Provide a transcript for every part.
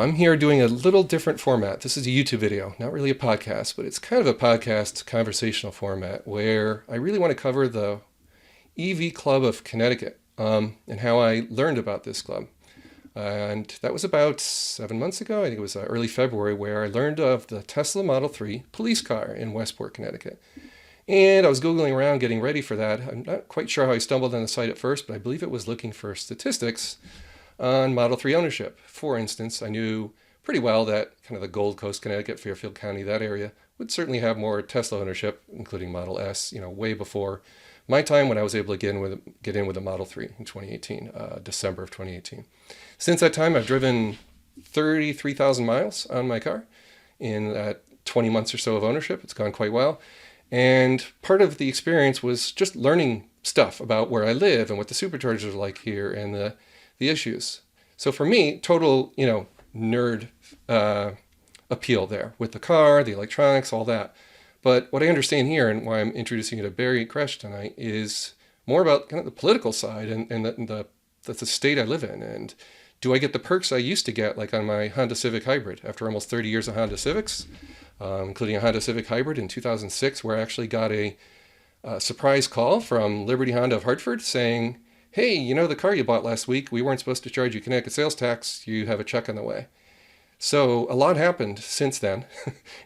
I'm here doing a little different format. This is a YouTube video, not really a podcast, but it's kind of a podcast conversational format where I really want to cover the EV Club of Connecticut and how I learned about this club. And that was about 7 months ago. I think it was early February, where I learned of the Tesla Model 3 police car in Westport, Connecticut. And I was Googling around getting ready for that. I'm not quite sure how I stumbled on the site at first, but I believe it was looking for statistics on Model 3 ownership. For instance, I knew pretty well that kind of the Gold Coast, Connecticut, Fairfield County, that area would certainly have more Tesla ownership, including Model S, way before my time when I was able to get in with a Model 3 in 2018, December of 2018. Since that time, I've driven 33,000 miles on my car in 20 months or so of ownership. It's gone quite well. And part of the experience was just learning stuff about where I live and what the superchargers are like here and the issues. So for me, total, nerd appeal there with the car, the electronics, all that. But what I understand here, and why I'm introducing you to Barry Kresch tonight, is more about kind of the political side and the state I live in. And do I get the perks I used to get, like on my Honda Civic Hybrid, after almost 30 years of Honda Civics, including a Honda Civic Hybrid in 2006, where I actually got a surprise call from Liberty Honda of Hartford saying, hey, the car you bought last week, we weren't supposed to charge you Connecticut sales tax. You have a check on the way. So a lot happened since then.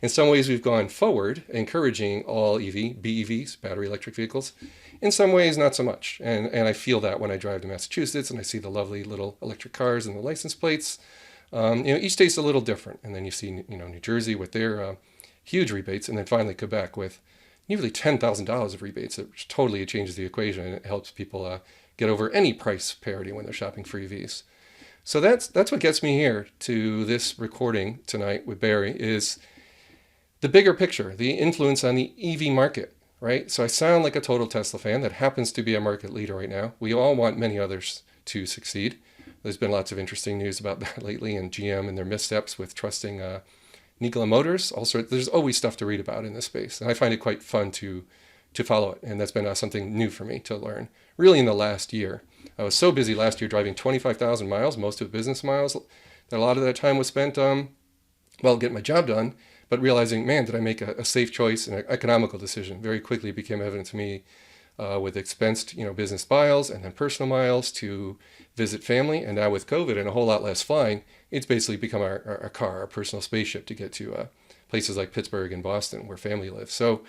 In some ways, we've gone forward, encouraging all EV, BEVs, battery electric vehicles. In some ways, not so much. And I feel that when I drive to Massachusetts and I see the lovely little electric cars and the license plates. Each state's a little different. And then you see, New Jersey with their huge rebates, and then finally Quebec with nearly $10,000 of rebates. It totally changes the equation, and it helps people get over any price parity when they're shopping for EVs. So that's what gets me here to this recording tonight with Barry, is the bigger picture, the influence on the EV market, right? So I sound like a total Tesla fan that happens to be a market leader right now. We all want many others to succeed. There's been lots of interesting news about that lately, and GM and their missteps with trusting Nikola Motors. Also, there's always stuff to read about in this space, and I find it quite fun to follow it. And that's been something new for me to learn, really in the last year. I was so busy last year driving 25,000 miles, most of it business miles, that a lot of that time was spent, getting my job done, but realizing, man, did I make a safe choice and an economical decision? Very quickly became evident to me with expensed, business miles and then personal miles to visit family. And now with COVID and a whole lot less flying, it's basically become our car, our personal spaceship to get to places like Pittsburgh and Boston where family lives. So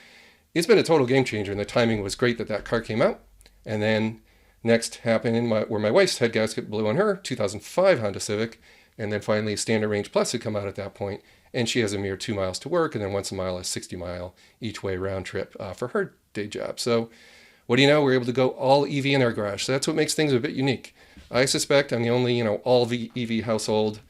it's been a total game changer, and the timing was great that car came out. And then next happened where my wife's head gasket blew on her, 2005 Honda Civic, and then finally Standard Range Plus had come out at that point, and she has a mere 2 miles to work, and then once a mile, a 60-mile each-way round trip for her day job. So what do you know? We're able to go all EV in our garage. So that's what makes things a bit unique. I suspect I'm the only, all EV household,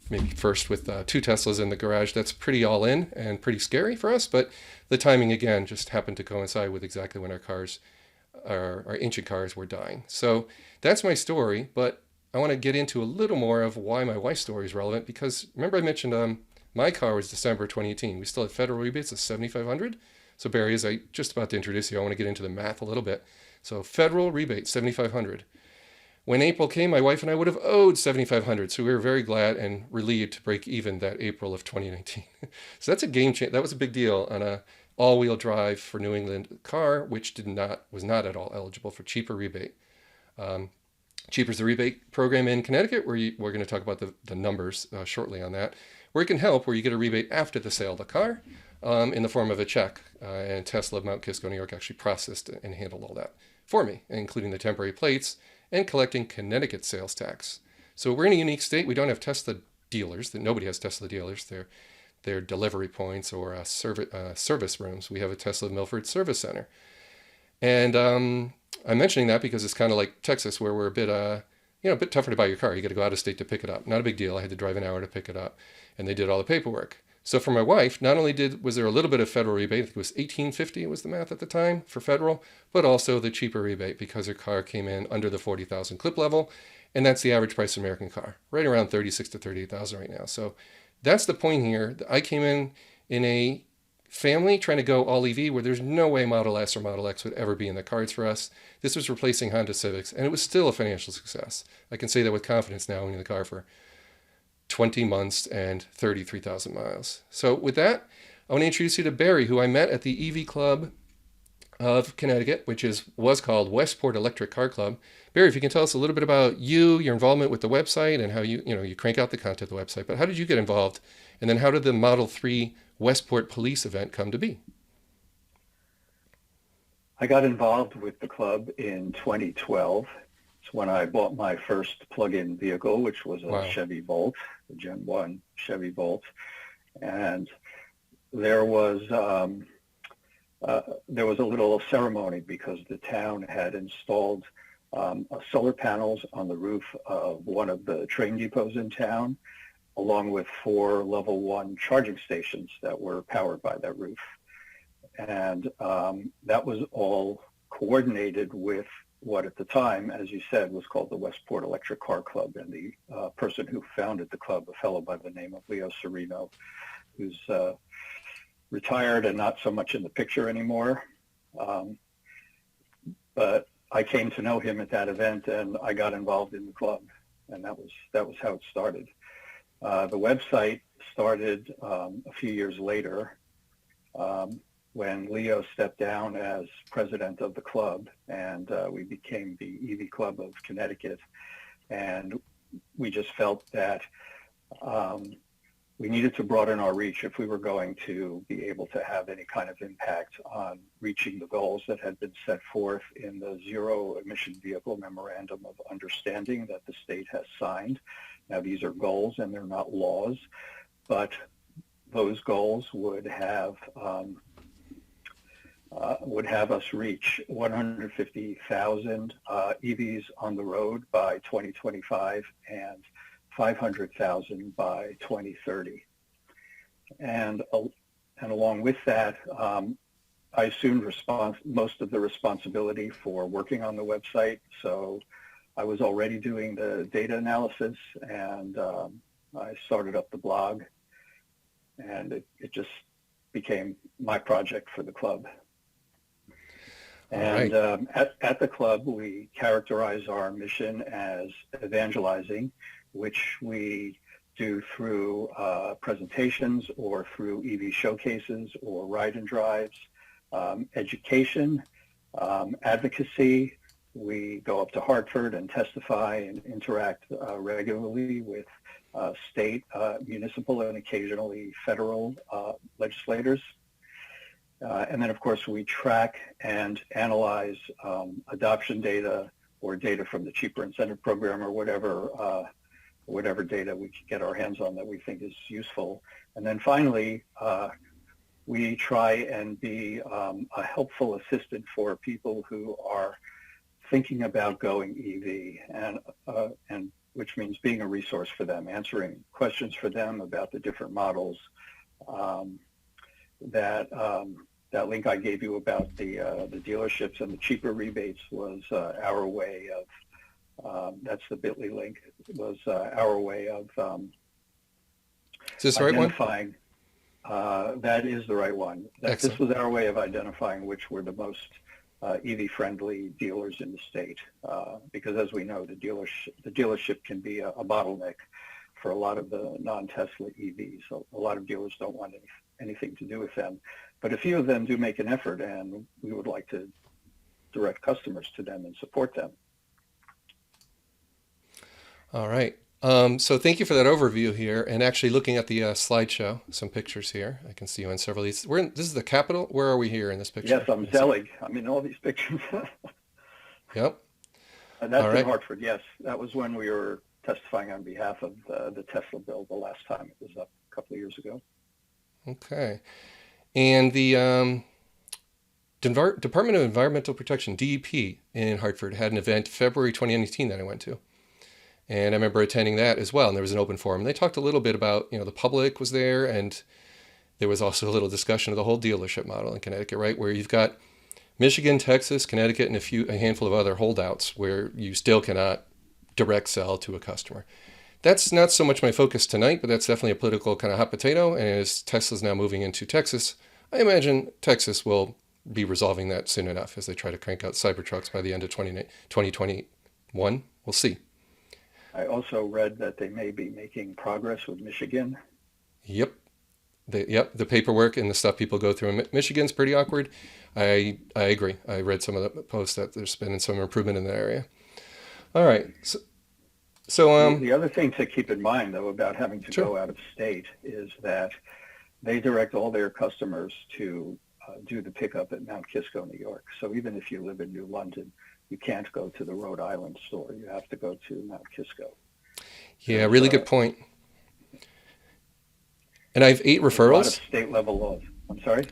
maybe first with 2 Teslas in the garage. That's pretty all in and pretty scary for us, but the timing, again, just happened to coincide with exactly when our ancient cars were dying. So that's my story, but I want to get into a little more of why my wife's story is relevant, because remember I mentioned my car was December 2018. We still had federal rebates of $7,500. So Barry, as I just about to introduce you, I want to get into the math a little bit. So federal rebate, $7,500. When April came, my wife and I would have owed $7,500. So we were very glad and relieved to break even that April of 2019. So that's a game changer. That was a big deal on a all-wheel drive for New England car, which was not at all eligible for CHEAPR rebate. CHEAPR is a rebate program in Connecticut where we're going to talk about the numbers shortly on that, where it can help, where you get a rebate after the sale of the car in the form of a check. And Tesla of Mount Kisco, New York actually processed and handled all that for me, including the temporary plates and collecting Connecticut sales tax. So we're in a unique state. We don't have Tesla dealers. Nobody has Tesla dealers. They're delivery points or service rooms. We have a Tesla Milford Service Center. And I'm mentioning that because it's kind of like Texas, where we're a bit tougher to buy your car. You got to go out of state to pick it up. Not a big deal. I had to drive an hour to pick it up, and they did all the paperwork. So for my wife, not only was there a little bit of federal rebate, I think it was $1,850 was the math at the time for federal, but also the CHEAPR rebate because her car came in under the 40,000 clip level, and that's the average price of American car, right around 36 to 38,000 right now. So that's the point here. I came in a family trying to go all EV where there's no way Model S or Model X would ever be in the cards for us. This was replacing Honda Civics, and it was still a financial success. I can say that with confidence now, owning the car for 20 months and 33,000 miles. So with that, I want to introduce you to Barry, who I met at the EV Club of Connecticut, which was called Westport Electric Car Club. Barry, if you can tell us a little bit about you, your involvement with the website, and how you crank out the content of the website. But how did you get involved? And then how did the Model 3 Westport Police event come to be? I got involved with the club in 2012. It's when I bought my first plug-in vehicle, which was a Chevy Volt, a Gen 1 Chevy Volt. And there was a little ceremony because the town had installed solar panels on the roof of one of the train depots in town, along with 4 level 1 charging stations that were powered by that roof. And that was all coordinated with what at the time, as you said, was called the Westport Electric Car Club. And the person who founded the club, a fellow by the name of Leo Serino, who's retired and not so much in the picture anymore. But I came to know him at that event, and I got involved in the club, and that was how it started. The website started a few years later when Leo stepped down as president of the club, and we became the EV Club of Connecticut. And we just felt that we needed to broaden our reach if we were going to be able to have any kind of impact on reaching the goals that had been set forth in the Zero Emission Vehicle Memorandum of Understanding that the state has signed. Now, these are goals and they're not laws, but those goals would have us reach 150,000 EVs on the road by 2025 and 500,000 by 2030. And along with that, I assumed most of the responsibility for working on the website. So I was already doing the data analysis, and I started up the blog, and it just became my project for the club. And at the club, we characterize our mission as evangelizing, which we do through presentations or through EV showcases or ride and drives, education, advocacy. We go up to Hartford and testify and interact regularly with state, municipal, and occasionally federal legislators. And then, of course, we track and analyze adoption data or data from the CHEAPR incentive program or whatever data we can get our hands on that we think is useful. And then finally, we try and be a helpful assistant for people who are thinking about going EV, and which means being a resource for them, answering questions for them about the different models. That link I gave you about the dealerships and the CHEAPR rebates was our way of, that's the bit.ly link, was our way of is this the right identifying, that is the right one. This was our way of identifying which were the most EV-friendly dealers in the state, because as we know, the dealership can be a bottleneck for a lot of the non-Tesla EVs. So a lot of dealers don't want anything to do with them. But a few of them do make an effort, and we would like to direct customers to them and support them. All right. So thank you for that overview here. And actually looking at the slideshow, some pictures here. I can see you in several of these. This is the Capitol. Where are we here in this picture? Yes, I'm Zelig. I'm in all these pictures. Yep. And that's in Hartford, yes. That was when we were testifying on behalf of the Tesla bill the last time it was up a couple of years ago. Okay. And the Department of Environmental Protection, DEP, in Hartford had an event February 2019 that I went to. And I remember attending that as well. And there was an open forum. And they talked a little bit about, the public was there. And there was also a little discussion of the whole dealership model in Connecticut, right? Where you've got Michigan, Texas, Connecticut, and a handful of other holdouts where you still cannot direct sell to a customer. That's not so much my focus tonight, but that's definitely a political kind of hot potato. And as Tesla's now moving into Texas, I imagine Texas will be resolving that soon enough as they try to crank out Cybertrucks by the end of 2021. We'll see. I also read that they may be making progress with Michigan. Yep. The paperwork and the stuff people go through in Michigan's pretty awkward. I agree. I read some of the posts that there's been some improvement in that area. All right. The other thing to keep in mind, though, about having to Sure. go out of state is that they direct all their customers to do the pickup at Mount Kisco, New York. So even if you live in New London, you can't go to the Rhode Island store. You have to go to Mount Kisco. Yeah, There's really good point. And I have 8 there's a lot of referrals. state level laws. I'm sorry.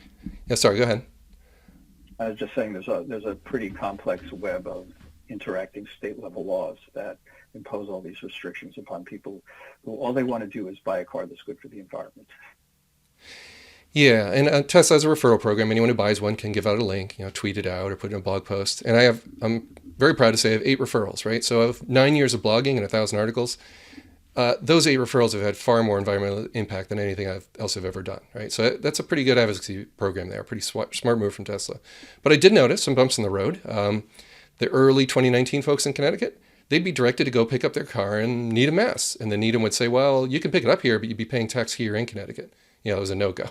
Yeah, sorry, go ahead. I was just saying there's a pretty complex web of interacting state level laws that impose all these restrictions upon people who all they want to do is buy a car that's good for the environment. Yeah, and Tesla has a referral program. Anyone who buys one can give out a link, tweet it out or put in a blog post. And I'm very proud to say I have 8 referrals, right? So of 9 years of blogging and 1,000 articles, those 8 referrals have had far more environmental impact than anything else I've ever done, right? So that's a pretty good advocacy program there, pretty smart move from Tesla. But I did notice some bumps in the road. The early 2019 folks in Connecticut, they'd be directed to go pick up their car in Needham, Mass. And then Needham would say, well, you can pick it up here, but you'd be paying tax here in Connecticut. It was a no-go.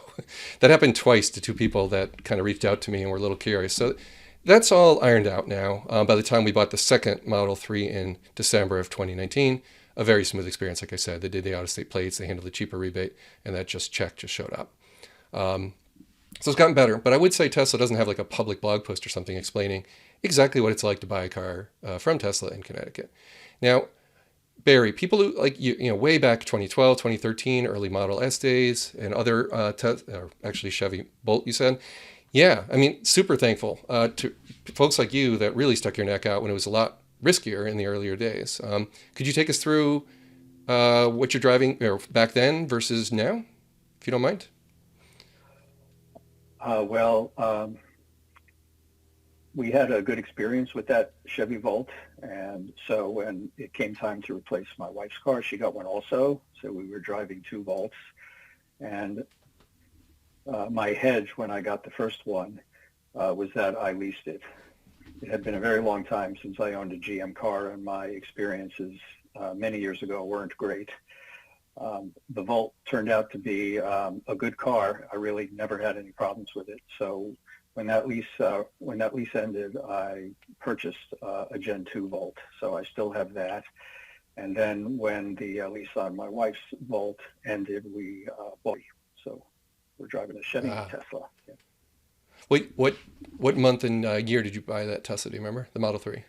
That happened twice to 2 people that kind of reached out to me and were a little curious. So that's all ironed out now. By the time we bought the second Model 3 in December of 2019, a very smooth experience. Like I said, they did the out-of-state plates, they handled the CHEAPR rebate, and that just showed up. So it's gotten better. But I would say Tesla doesn't have like a public blog post or something explaining exactly what it's like to buy a car from Tesla in Connecticut. Now, Barry, people who like way back 2012, 2013, early Model S days, and other actually Chevy Bolt, you said, yeah, I mean, super thankful to folks like you that really stuck your neck out when it was a lot riskier in the earlier days. Could you take us through what you're driving back then versus now, if you don't mind? Well, we had a good experience with that Chevy Volt, and so when it came time to replace my wife's car, she got one also. So we were driving 2 Volts, and my hedge when I got the first one was that I leased it. It had been a very long time since I owned a GM car, and my experiences many years ago weren't great. The Volt turned out to be a good car. I really never had any problems with it. So when that lease ended, I purchased a Gen 2 Volt. So I still have that. And then when the lease on my wife's Volt ended, we bought it. So we're driving a Chevy Tesla. Yeah. Wait, what month and year did you buy that Tesla? Do you remember the Model 3?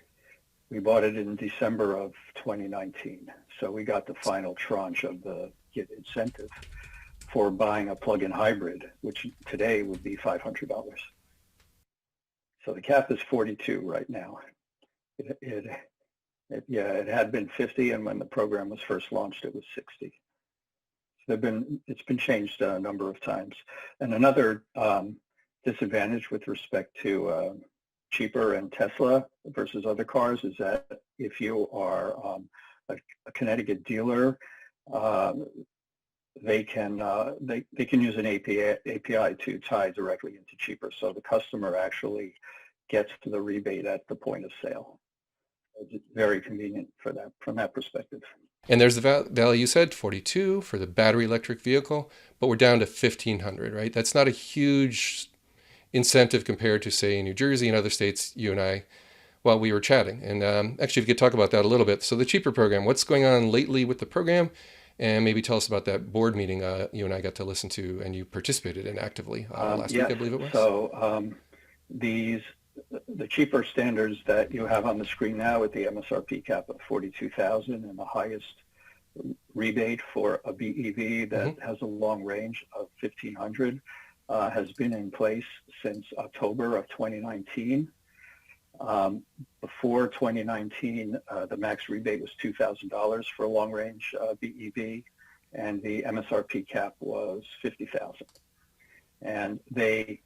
We bought it in December of 2019. So we got the final tranche of the incentive for buying a plug-in hybrid, which today would be $500. So the cap is 42 right now. It had been 50, and when the program was first launched, it was 60. So it's been changed a number of times. And another disadvantage with respect to CHEAPR and Tesla versus other cars is that if you are a Connecticut dealer, they can use an API to tie directly into CHEAPR. So the customer actually gets to the rebate at the point of sale. It's very convenient for that from that perspective. And there's the value you said, 42 for the battery electric vehicle, but we're down to 1,500, right? That's not a huge incentive compared to, say, New Jersey and other states. You and I, while we were chatting, and actually, if you could talk about that a little bit. So the CHEAPR program, what's going on lately with the program, and maybe tell us about that board meeting you and I got to listen to, and you participated in actively last week, I believe it was. So the CHEAPR standards that you have on the screen now with the MSRP cap of 42,000 and the highest rebate for a BEV that has a long range of 1,500 has been in place since October of 2019. Before 2019, the max rebate was $2,000 for a long-range BEV, and the MSRP cap was 50,000. And they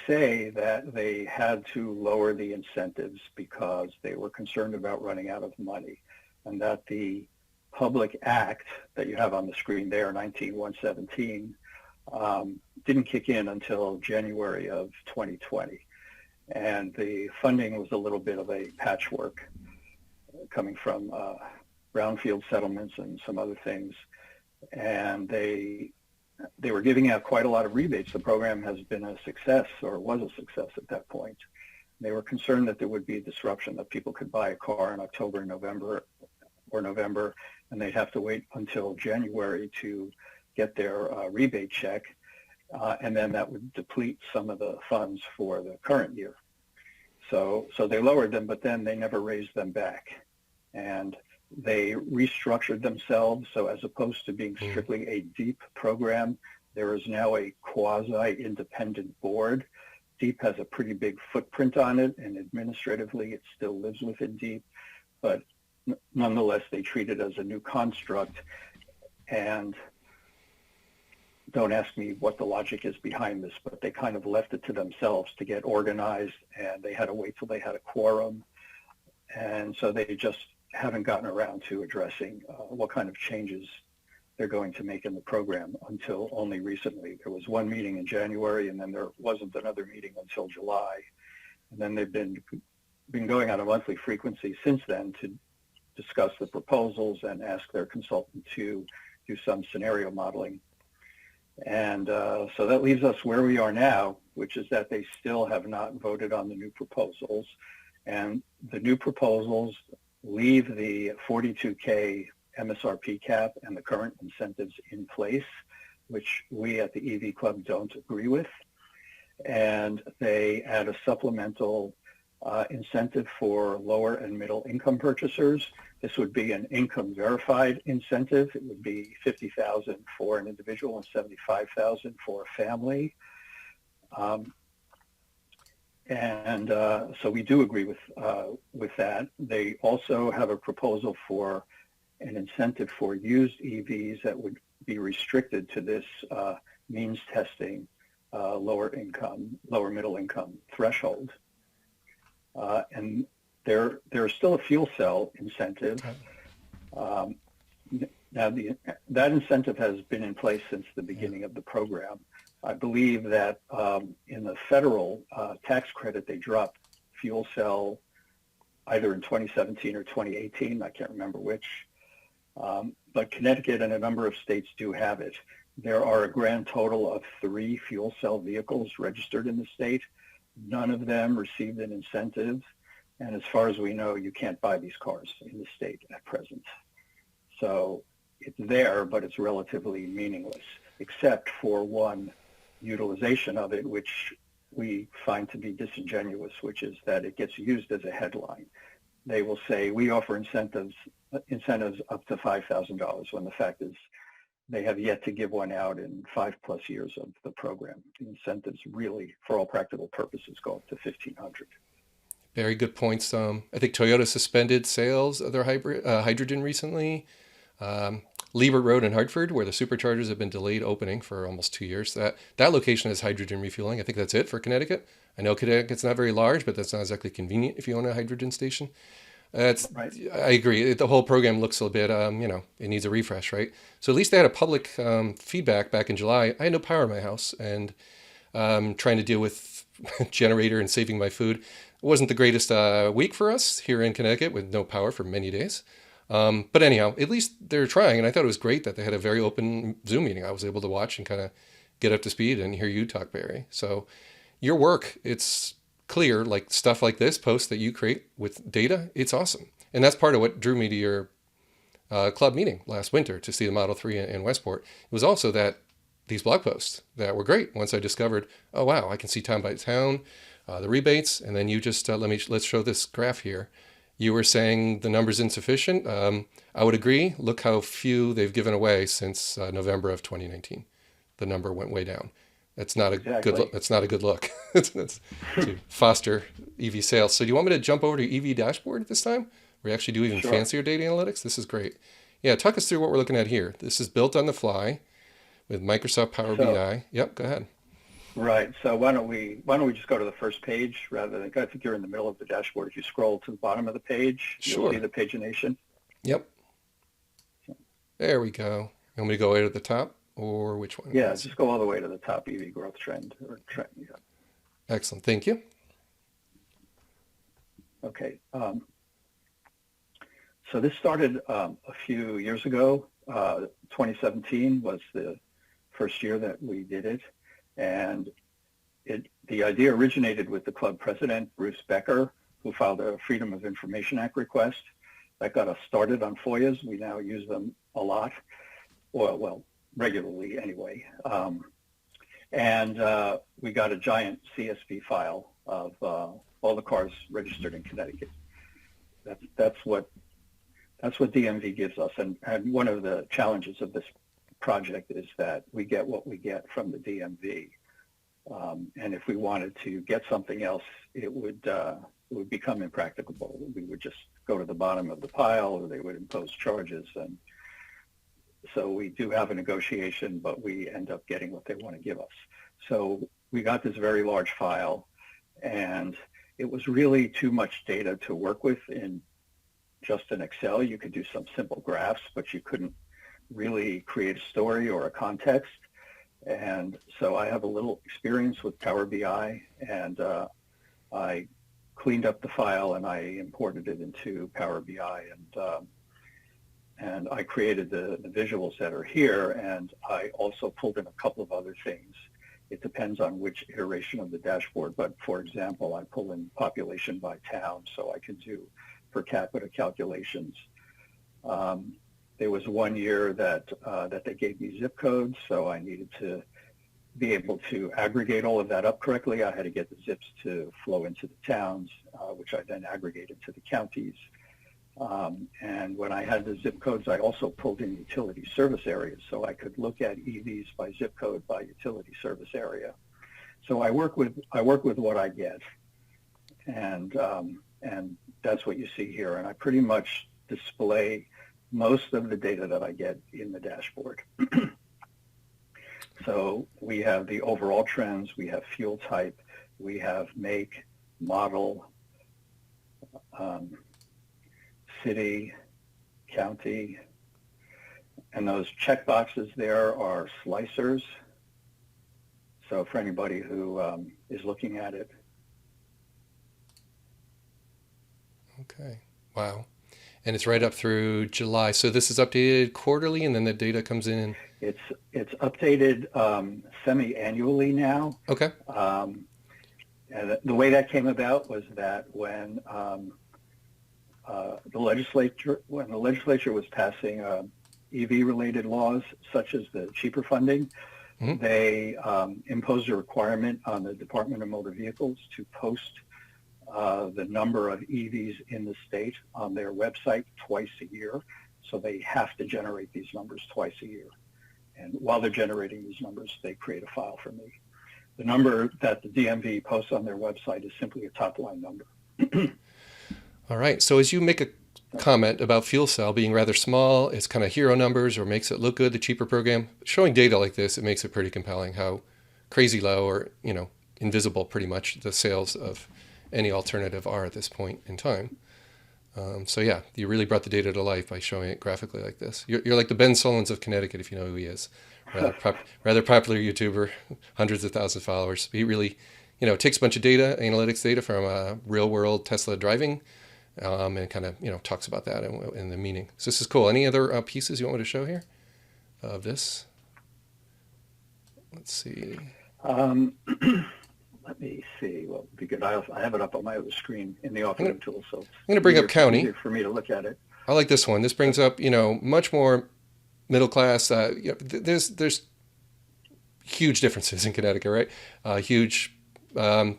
say that they had to lower the incentives because they were concerned about running out of money, and that the public act that you have on the screen there, 19117, didn't kick in until January of 2020. And the funding was a little bit of a patchwork coming from brownfield settlements and some other things. And they were giving out quite a lot of rebates. The program has been a success, or was a success at that point. They were concerned that there would be a disruption, that people could buy a car in October and November, and they'd have to wait until January to get their rebate check, and then that would deplete some of the funds for the current year. So they lowered them, but then they never raised them back. And they restructured themselves, so as opposed to being strictly a DEEP program, there is now a quasi-independent board. DEEP has a pretty big footprint on it, and administratively it still lives within DEEP, but nonetheless they treat it as a new construct. And don't ask me what the logic is behind this, but they kind of left it to themselves to get organized, and they had to wait till they had a quorum. And so they just haven't gotten around to addressing what kind of changes they're going to make in the program until only recently. There was one meeting in January, and then there wasn't another meeting until July. And then they've been going on a monthly frequency since then to discuss the proposals and ask their consultant to do some scenario modeling. And so that leaves us where we are now, which is that they still have not voted on the new proposals. And the new proposals leave the 42K MSRP cap and the current incentives in place, which we at the EV Club don't agree with. And they add a supplemental incentive for lower and middle income purchasers. This would be an income verified incentive. It would be $50,000 for an individual and $75,000 for a family. So we do agree with that. They also have a proposal for an incentive for used EVs that would be restricted to this means testing lower middle income threshold. And there's still a fuel cell incentive. Now that incentive has been in place since the beginning of the program. I believe that in the federal tax credit, they dropped fuel cell either in 2017 or 2018. I can't remember which. But Connecticut and a number of states do have it. There are a grand total of 3 fuel cell vehicles registered in the state. None of them received an incentive. And as far as we know, you can't buy these cars in the state at present. So it's there, but it's relatively meaningless, except for one utilization of it, which we find to be disingenuous, which is that it gets used as a headline. They will say, we offer incentives up to $5,000, when the fact is they have yet to give one out in 5+ years of the program. The incentives really, for all practical purposes, go up to $1,500. Very good points. I think Toyota suspended sales of their hydrogen recently. Liebert Road in Hartford, where the superchargers have been delayed opening for almost 2 years. That location has hydrogen refueling. I think that's it for Connecticut. I know Connecticut's not very large, but that's not exactly convenient if you own a hydrogen station. Right. I agree. The whole program looks a bit, it needs a refresh, right? So at least they had a public feedback back in July. I had no power in my house, and trying to deal with generator and saving my food. It wasn't the greatest week for us here in Connecticut with no power for many days. But anyhow, at least they're trying, and I thought it was great that they had a very open Zoom meeting. I was able to watch and kind of get up to speed and hear you talk, Barry. So your work, it's clear, like stuff like this, posts that you create with data, it's awesome. And that's part of what drew me to your club meeting last winter to see the Model 3 in Westport. It was also that these blog posts that were great once I discovered, oh, wow, I can see town by town, the rebates, and then you just, let's show this graph here. You were saying the number's insufficient. I would agree. Look how few they've given away since November of 2019. The number went way down. That's not a good look. That's not a good look. That's to foster EV sales. So do you want me to jump over to EV dashboard this time? We actually do even fancier data analytics. This is great. Yeah, talk us through what we're looking at here. This is built on the fly with Microsoft Power BI. Yep, go ahead. Right. So why don't we just go to the first page rather than, I think you're in the middle of the dashboard. If you scroll to the bottom of the page, you'll see the pagination. Yep. There we go. You want me to go way to the top, or which one? Yeah, just go all the way to the top, EV growth trend. Yeah. Excellent. Thank you. Okay. So this started a few years ago. 2017 was the first year that we did it. And the idea originated with the club president, Bruce Becker, who filed a Freedom of Information Act request. That got us started on FOIAs. We now use them a lot, well, regularly anyway. And we got a giant CSV file of all the cars registered in Connecticut. That's what DMV gives us. And one of the challenges of this project is that we get what we get from the DMV. And if we wanted to get something else, it would become impracticable. We would just go to the bottom of the pile, or they would impose charges. And so we do have a negotiation, but we end up getting what they want to give us. So we got this very large file, and it was really too much data to work with in just in Excel. You could do some simple graphs, but you couldn't really create a story or a context. And so I have a little experience with Power BI, and I cleaned up the file and I imported it into Power BI, and I created the visuals that are here, and I also pulled in a couple of other things. It depends on which iteration of the dashboard, but for example, I pull in population by town, so I can do per capita calculations. There was one year that they gave me zip codes, so I needed to be able to aggregate all of that up correctly. I had to get the zips to flow into the towns, which I then aggregated to the counties. And when I had the zip codes, I also pulled in utility service areas, so I could look at EVs by zip code by utility service area. So I work with what I get, and that's what you see here. And I pretty much display most of the data that I get in the dashboard. So we have the overall trends, we have fuel type, we have make, model, city, county, and those check boxes there are slicers. So for anybody who is looking at it. Okay, wow. And it's right up through July. So this is updated quarterly, and then the data comes in. It's updated semi-annually now. Okay. And the way that came about was that when the legislature was passing EV-related laws, such as the CHEAPR funding, mm-hmm. They imposed a requirement on the Department of Motor Vehicles to post the number of EVs in the state on their website twice a year. So they have to generate these numbers twice a year. And while they're generating these numbers, they create a file for me. The number that the DMV posts on their website is simply a top-line number. All right. So as you make a comment about fuel cell being rather small, it's kind of hero numbers or makes it look good, the CHEAPR program, showing data like this, it makes it pretty compelling how crazy low or, invisible pretty much the sales of any alternative are at this point in time. So yeah, you really brought the data to life by showing it graphically like this. You're like the Ben Solons of Connecticut, if you know who he is. Rather popular YouTuber, hundreds of thousands of followers. He really, takes a bunch of data, analytics data from real world Tesla driving, and kind of, talks about that and the meaning. So this is cool. Any other pieces you want me to show here of this? Let's see. Let me see. Well, because I have it up on my other screen in the authoring tool, so I'm going to bring up county for me to look at it. I like this one. This brings up, much more middle class. There's huge differences in Connecticut, right? Huge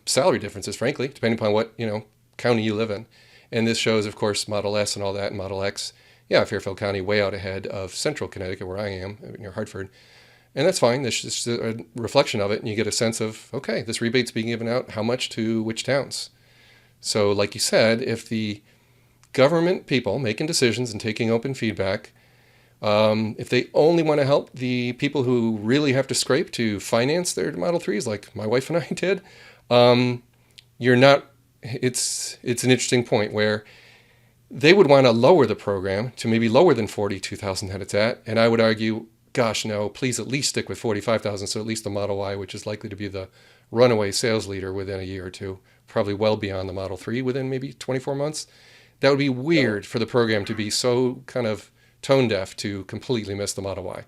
salary differences, frankly, depending upon what county you live in. And this shows, of course, Model S and all that, and Model X. Yeah, Fairfield County way out ahead of Central Connecticut, where I am near Hartford. And that's fine. This is just a reflection of it. And you get a sense of, okay, this rebate's being given out, how much to which towns? So like you said, if the government people making decisions and taking open feedback, if they only want to help the people who really have to scrape to finance their Model 3s, like my wife and I did, you're not, it's an interesting point where they would want to lower the program to maybe lower than 42,000 that it's at. And I would argue, gosh, no, please at least stick with 45,000. So at least the Model Y, which is likely to be the runaway sales leader within a year or two, probably well beyond the Model 3 within maybe 24 months. That would be So weird for the program to be so kind of tone deaf to completely miss the Model Y.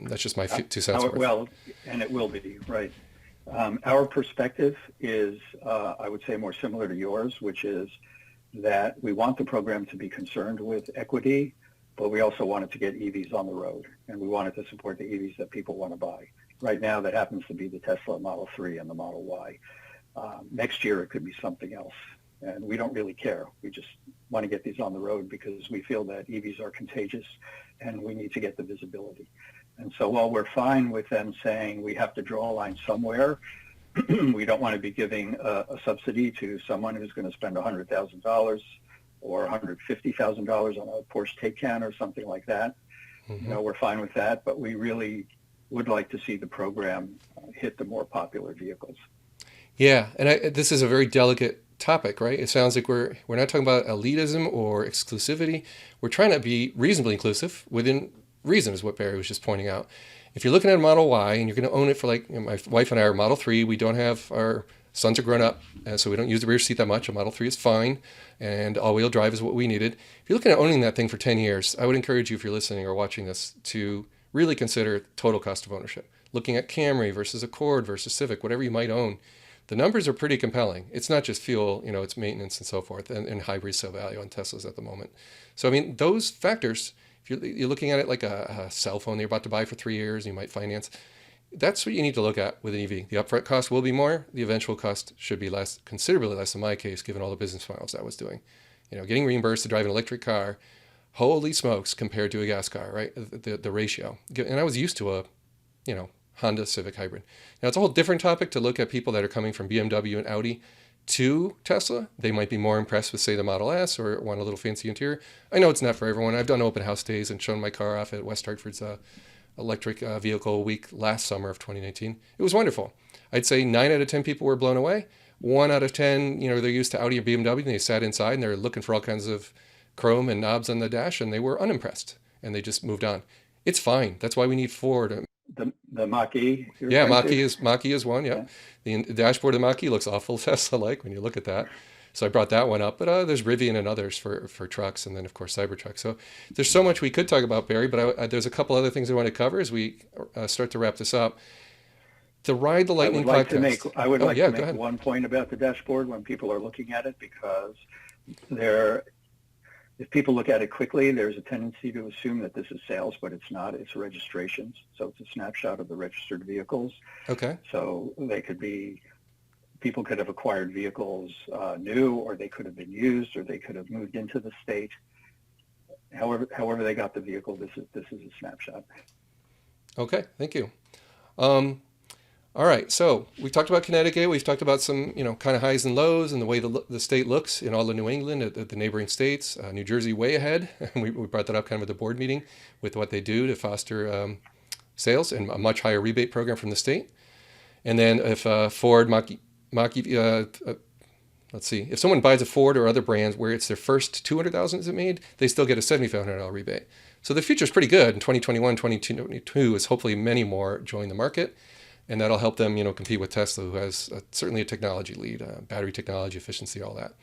That's just my 2 cents worth. well, and it will be, right. Our perspective is, I would say, more similar to yours, which is that we want the program to be concerned with equity, but we also want it to get EVs on the road, and we want it to support the EVs that people want to buy. Right now, that happens to be the Tesla Model 3 and the Model Y. Next year, it could be something else, and we don't really care. We just want to get these on the road because we feel that EVs are contagious, and we need to get the visibility. And so while we're fine with them saying we have to draw a line somewhere, we don't want to be giving a subsidy to someone who's going to spend $100,000 or $150,000 on a Porsche Taycan or something like that. Mm-hmm. You know, we're fine with that, but we really would like to see the program hit the more popular vehicles. Yeah, and this is a very delicate topic, right? It sounds like we're not talking about elitism or exclusivity. We're trying to be reasonably inclusive within reason, is what Barry was just pointing out. If you're looking at a Model Y and you're going to own it for, like, my wife and I are Model 3, we don't have, our sons are grown up, and so we don't use the rear seat that much. A Model 3 is fine, and all-wheel drive is what we needed. If you're looking at owning that thing for 10 years, I would encourage you, if you're listening or watching this, to really consider total cost of ownership. Looking at Camry versus Accord versus Civic, whatever you might own, the numbers are pretty compelling. It's not just fuel, it's maintenance and so forth, and high resale value on Teslas at the moment. So, I mean, those factors, if you're looking at it like a cell phone that you're about to buy for 3 years, you might finance, that's what you need to look at with an EV. The upfront cost will be more. The eventual cost should be less, considerably less in my case, given all the business models I was doing. Getting reimbursed to drive an electric car, holy smokes, compared to a gas car, right? The ratio. And I was used to a, Honda Civic Hybrid. Now, it's a whole different topic to look at people that are coming from BMW and Audi to Tesla. They might be more impressed with, say, the Model S or want a little fancy interior. I know it's not for everyone. I've done open house days and shown my car off at West Hartford's electric vehicle week last summer of 2019. It was wonderful. I'd say 9 out of 10 people were blown away. 1 out of 10, they're used to Audi or BMW, and they sat inside and they're looking for all kinds of chrome and knobs on the dash, and they were unimpressed, and they just moved on. It's fine. That's why we need Ford. The Mach-E? Yeah, Mach-E is one, yeah. The dashboard of the Mach-E looks awful Tesla-like when you look at that. So I brought that one up. But there's Rivian and others for trucks, and then, of course, Cybertruck. So there's so much we could talk about, Barry, but there's a couple other things I want to cover as we start to wrap this up. The Ride the Lightning podcast. I would like to make one point about the dashboard when people are looking at it, because if people look at it quickly, there's a tendency to assume that this is sales, but it's not. It's registrations. So it's a snapshot of the registered vehicles. Okay. So people could have acquired vehicles new, or they could have been used, or they could have moved into the state. However they got the vehicle, this is a snapshot. Okay, thank you. All right, so we talked about Connecticut. We've talked about some, kind of highs and lows and the way the state looks in all of New England, at the neighboring states. New Jersey way ahead. We brought that up kind of at the board meeting with what they do to foster sales and a much higher rebate program from the state. And then if Ford, let's see, if someone buys a Ford or other brands where it's their first $200,000 is it made, they still get a $7,500 rebate. So the future is pretty good. In 2021, 2022 is hopefully many more join the market. And that'll help them, compete with Tesla, who has certainly a technology lead, battery technology, efficiency, all that.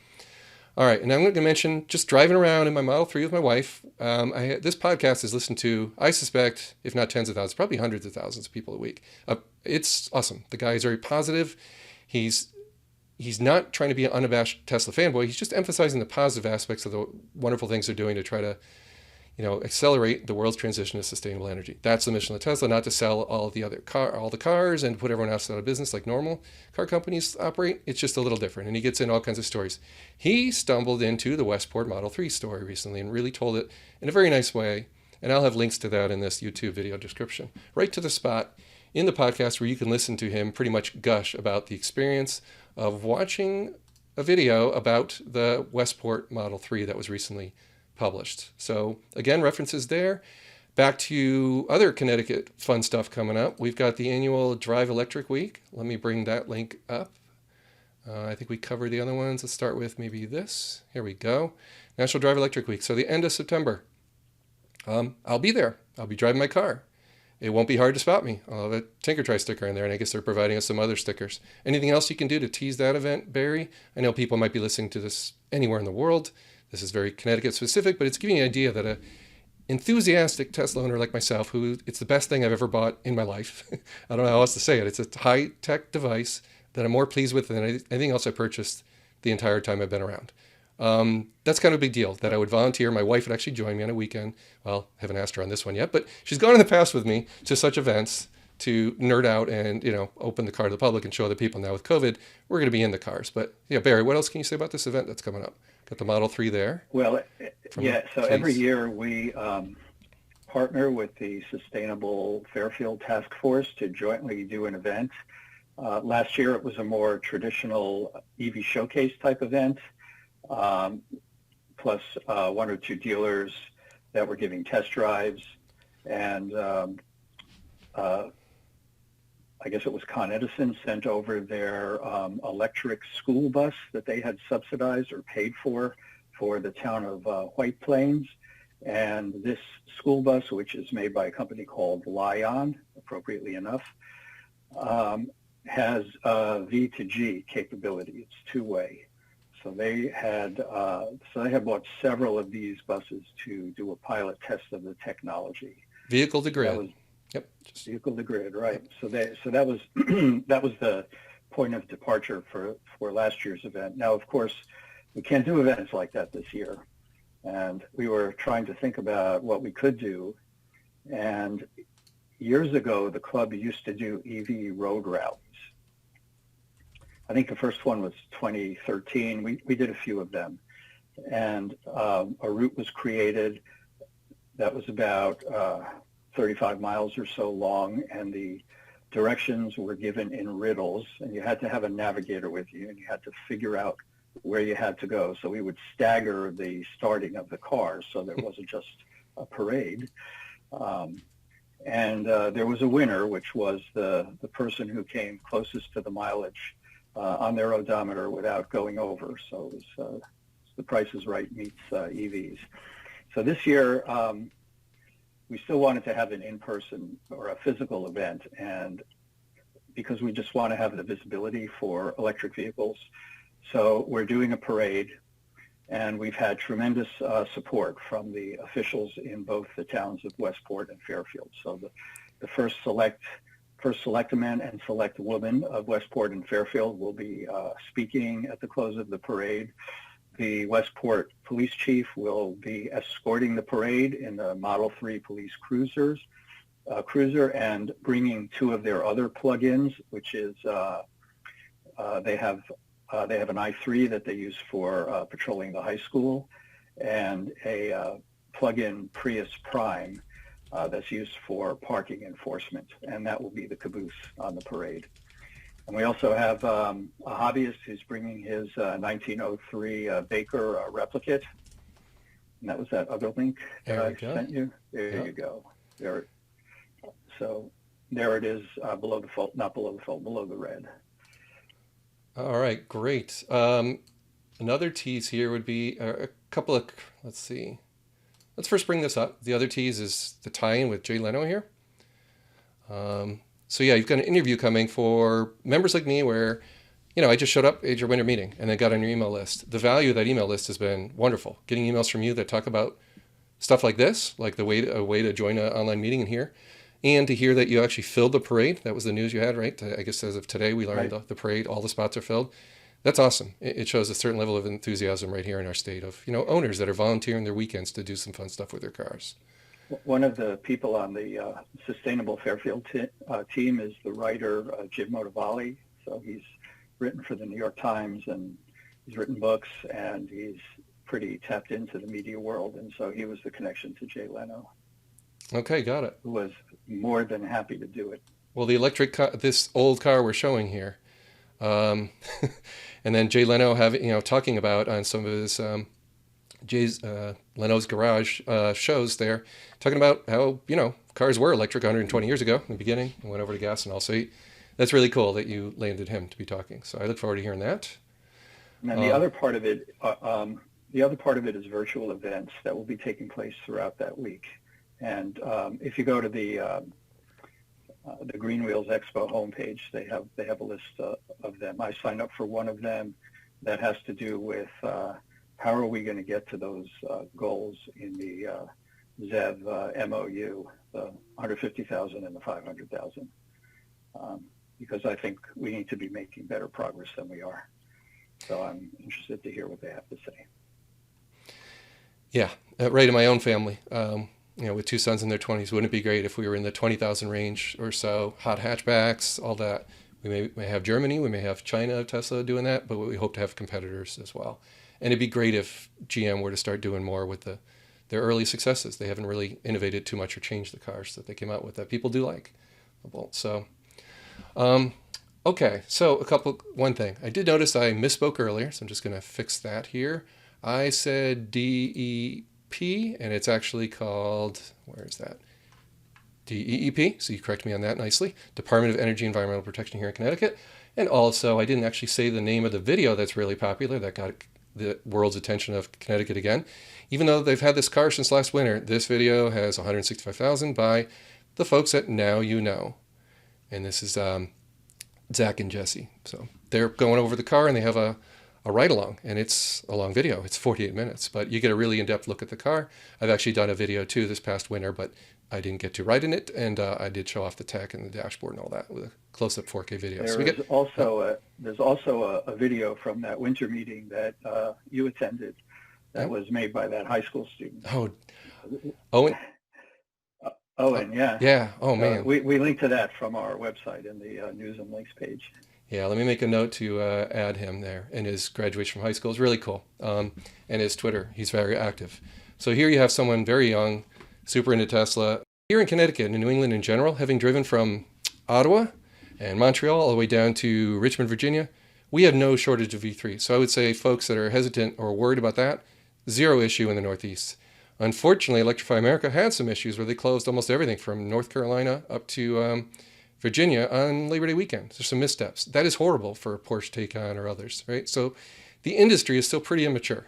All right, and I'm going to mention just driving around in my Model 3 with my wife. This podcast is listened to, I suspect, if not tens of thousands, probably hundreds of thousands of people a week. It's awesome. The guy is very positive. He's not trying to be an unabashed Tesla fanboy. He's just emphasizing the positive aspects of the wonderful things they're doing to try to accelerate the world's transition to sustainable energy. That's the mission of Tesla, not to sell all the cars and put everyone else out of business like normal car companies operate. It's just a little different. And he gets in all kinds of stories. He stumbled into the Westport Model 3 story recently and really told it in a very nice way. And I'll have links to that in this YouTube video description, right to the spot in the podcast where you can listen to him pretty much gush about the experience of watching a video about the Westport Model 3 that was recently published. So again, references there. Back to other Connecticut fun stuff coming up. We've got the annual Drive Electric Week. Let me bring that link up. I think we covered the other ones. Let's start with maybe this. Here we go. National Drive Electric Week. So the end of September. I'll be there. I'll be driving my car. It won't be hard to spot me. I'll have a TinkerTry sticker in there, and I guess they're providing us some other stickers. Anything else you can do to tease that event, Barry? I know people might be listening to this anywhere in the world. This is very Connecticut specific, but it's giving you an idea that a enthusiastic Tesla owner like myself, who it's the best thing I've ever bought in my life. I don't know how else to say it. It's a high-tech device that I'm more pleased with than anything else I purchased the entire time I've been around. That's kind of a big deal that I would volunteer. My wife would actually join me on a weekend. Well, I haven't asked her on this one yet, but she's gone in the past with me to such events to nerd out and, open the car to the public and show other people. Now with COVID, we're going to be in the cars. But yeah, Barry, what else can you say about this event that's coming up? Got the Model 3 there. Well, yeah, so every year we partner with the Sustainable Fairfield Task Force to jointly do an event. Last year it was a more traditional EV showcase type event, plus one or two dealers that were giving test drives, and I guess it was Con Edison sent over their electric school bus that they had subsidized or paid for the town of White Plains. And this school bus, which is made by a company called Lion, appropriately enough, has V to G capability. It's two-way. So they had bought several of these buses to do a pilot test of the technology. Vehicle to grid. Yep. Vehicle to grid, right? So that was that was the point of departure for last year's event. Now, of course, we can't do events like that this year, and we were trying to think about what we could do. And years ago, the club used to do EV road rallies. I think the first one was 2013. We did a few of them, and a route was created that was about 35 miles or so long, and the directions were given in riddles, and you had to have a navigator with you, and you had to figure out where you had to go. So we would stagger the starting of the cars so there wasn't just a parade. And there was a winner, which was the person who came closest to the mileage on their odometer without going over. So it was The Price is Right meets EVs. So this year, we still wanted to have an in-person or a physical event, and because we just want to have the visibility for electric vehicles. So we're doing a parade, and we've had tremendous support from the officials in both the towns of Westport and Fairfield. So the first selectman and select woman of Westport and Fairfield will be speaking at the close of the parade. The Westport Police Chief will be escorting the parade in the Model 3 police cruiser and bringing two of their other plug-ins, which is they have an i3 that they use for patrolling the high school, and a plug-in Prius Prime that's used for parking enforcement, and that will be the caboose on the parade. And we also have a hobbyist who's bringing his 1903 Baker Replica, and that was that other link that I sent you. There you go. So there it is, below the fold, not below the fold, below the red. All right, great. Another tease here would be a couple of, let's see. Let's first bring this up. The other tease is the tie-in with Jay Leno here. So yeah, you've got an interview coming for members like me where, I just showed up at your winter meeting and then got on your email list. The value of that email list has been wonderful. Getting emails from you that talk about stuff like this, like a way to join an online meeting in here, and to hear that you actually filled the parade. That was the news you had, right? I guess as of today, we learned the parade, all the spots are filled. That's awesome. It shows a certain level of enthusiasm right here in our state of, owners that are volunteering their weekends to do some fun stuff with their cars. One of the people on the Sustainable Fairfield team is the writer Jim Motivali. So he's written for the New York Times, and he's written books, and he's pretty tapped into the media world. And so he was the connection to Jay Leno. Okay, got it. Who was more than happy to do it. Well, the electric this old car we're showing here, and then Jay Leno talking about on some of his Leno's Garage shows there, talking about how, cars were electric 120 years ago in the beginning and went over to gas and all. So that's really cool that you landed him to be talking. So I look forward to hearing that. And the other part of it, is virtual events that will be taking place throughout that week. And if you go to the Green Wheels Expo homepage, they have a list of them. I signed up for one of them that has to do with how are we going to get to those goals in the ZEV MOU, the 150,000 and the 500,000? Because I think we need to be making better progress than we are. So I'm interested to hear what they have to say. Yeah, right in my own family, with two sons in their 20s, wouldn't it be great if we were in the 20,000 range or so, hot hatchbacks, all that. We may have Germany, we may have China, Tesla doing that, but we hope to have competitors as well. And it'd be great if GM were to start doing more with their early successes. They haven't really innovated too much or changed the cars that they came out with that people do like. So, okay, so one thing. I did notice I misspoke earlier, so I'm just going to fix that here. I said DEP, and it's actually called, where is that? DEEP, so you correct me on that nicely. Department of Energy Environmental Protection here in Connecticut. And also, I didn't actually say the name of the video that's really popular, that got the world's attention of Connecticut again. Even though they've had this car since last winter, this video has 165,000 by the folks at Now You Know. And this is Zach and Jesse. So they're going over the car and they have a ride-along, and it's a long video. It's 48 minutes, but you get a really in-depth look at the car. I've actually done a video too this past winter, but I didn't get to ride in it, and I did show off the tech and the dashboard and all that with a close-up 4K video. There's also a video from that winter meeting that you attended that was made by that high school student. Oh, Owen? Owen, yeah. Yeah, oh man. We link to that from our website in the news and links page. Yeah, let me make a note to add him there. And his graduation from high school is really cool. And his Twitter, he's very active. So here you have someone very young, super into Tesla. Here in Connecticut and in New England in general, having driven from Ottawa and Montreal all the way down to Richmond, Virginia, we have no shortage of V3. So I would say folks that are hesitant or worried about that, zero issue in the Northeast. Unfortunately, Electrify America had some issues where they closed almost everything from North Carolina up to Virginia on Labor Day weekend. There's some missteps. That is horrible for Porsche Taycan or others, right? So the industry is still pretty immature.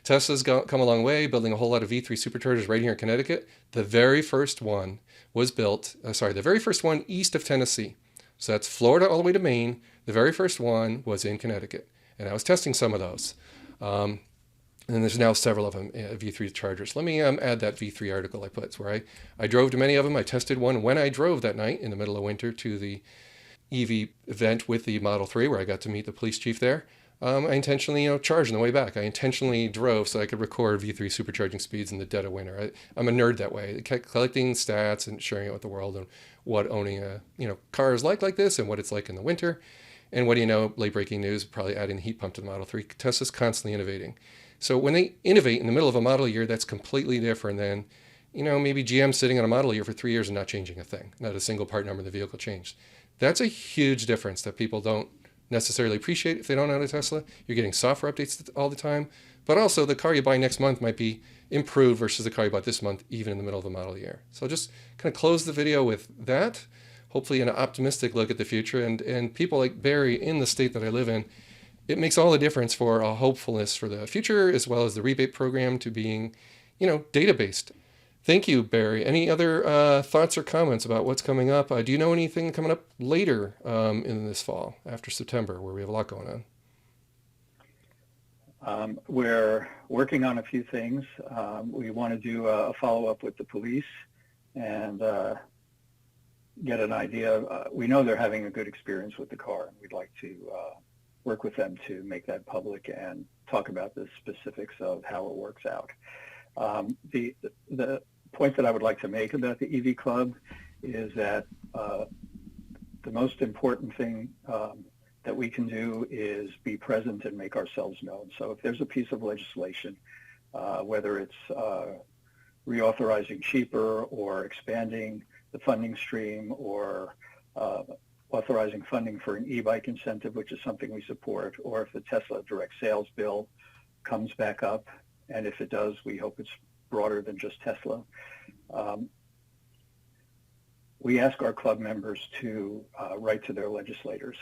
Tesla's come a long way, building a whole lot of V3 superchargers right here in Connecticut. The very first one was built, the very first one east of Tennessee. So that's Florida all the way to Maine. The very first one was in Connecticut. And I was testing some of those. And there's now several of them, V3 chargers. Let me add that V3 article I put. It's where I drove to many of them. I tested one when I drove that night in the middle of winter to the EV event with the Model 3, where I got to meet the police chief there. I intentionally, charged on the way back. I intentionally drove so I could record V3 supercharging speeds in the dead of winter. I'm a nerd that way. I kept collecting stats and sharing it with the world and what owning a car is like this and what it's like in the winter. And what do you know, late breaking news, probably adding the heat pump to the Model 3. Tesla's constantly innovating. So when they innovate in the middle of a model year, that's completely different than, maybe GM sitting on a model year for 3 years and not changing a thing, not a single part number in the vehicle changed. That's a huge difference that people don't necessarily appreciate if they don't own a Tesla. You're getting software updates all the time, but also the car you buy next month might be improved versus the car you bought this month, even in the middle of the model year. So I'll just kind of close the video with that, hopefully an optimistic look at the future. And people like Barry in the state that I live in, it makes all the difference for a hopefulness for the future, as well as the rebate program to being, data-based. Thank you, Barry. Any other thoughts or comments about what's coming up? Do you know anything coming up later in this fall, after September, where we have a lot going on? We're working on a few things. We want to do a follow-up with the police and get an idea. We know they're having a good experience with the car, and we'd like to work with them to make that public and talk about the specifics of how it works out. The point that I would like to make about the EV Club is that the most important thing that we can do is be present and make ourselves known. So if there's a piece of legislation, whether it's reauthorizing CHEAPR or expanding the funding stream or authorizing funding for an e-bike incentive, which is something we support, or if the Tesla direct sales bill comes back up, and if it does, we hope it's broader than just Tesla. We ask our club members to write to their legislators,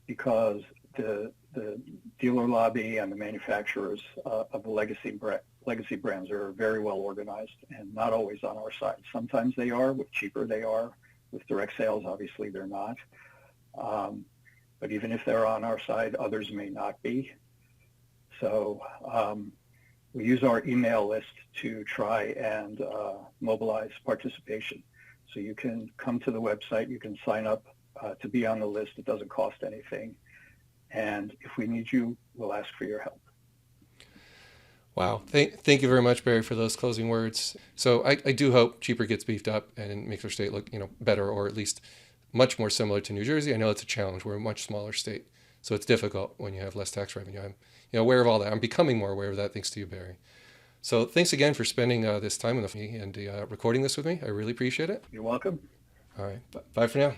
because the dealer lobby and the manufacturers of the legacy brands are very well organized and not always on our side. Sometimes they are. With CHEAPR they are. With direct sales, obviously, they're not. But even if they're on our side, others may not be. So we use our email list to try and mobilize participation. So you can come to the website, you can sign up to be on the list. It doesn't cost anything. And if we need you, we'll ask for your help. Wow. Thank you very much, Barry, for those closing words. So I do hope CHEAPR gets beefed up and makes our state look, better, or at least much more similar to New Jersey. I know it's a challenge. We're a much smaller state, so it's difficult when you have less tax revenue. I'm aware of all that. I'm becoming more aware of that thanks to you, Barry. So thanks again for spending this time with me and recording this with me. I really appreciate it. You're welcome. All right. Bye for now.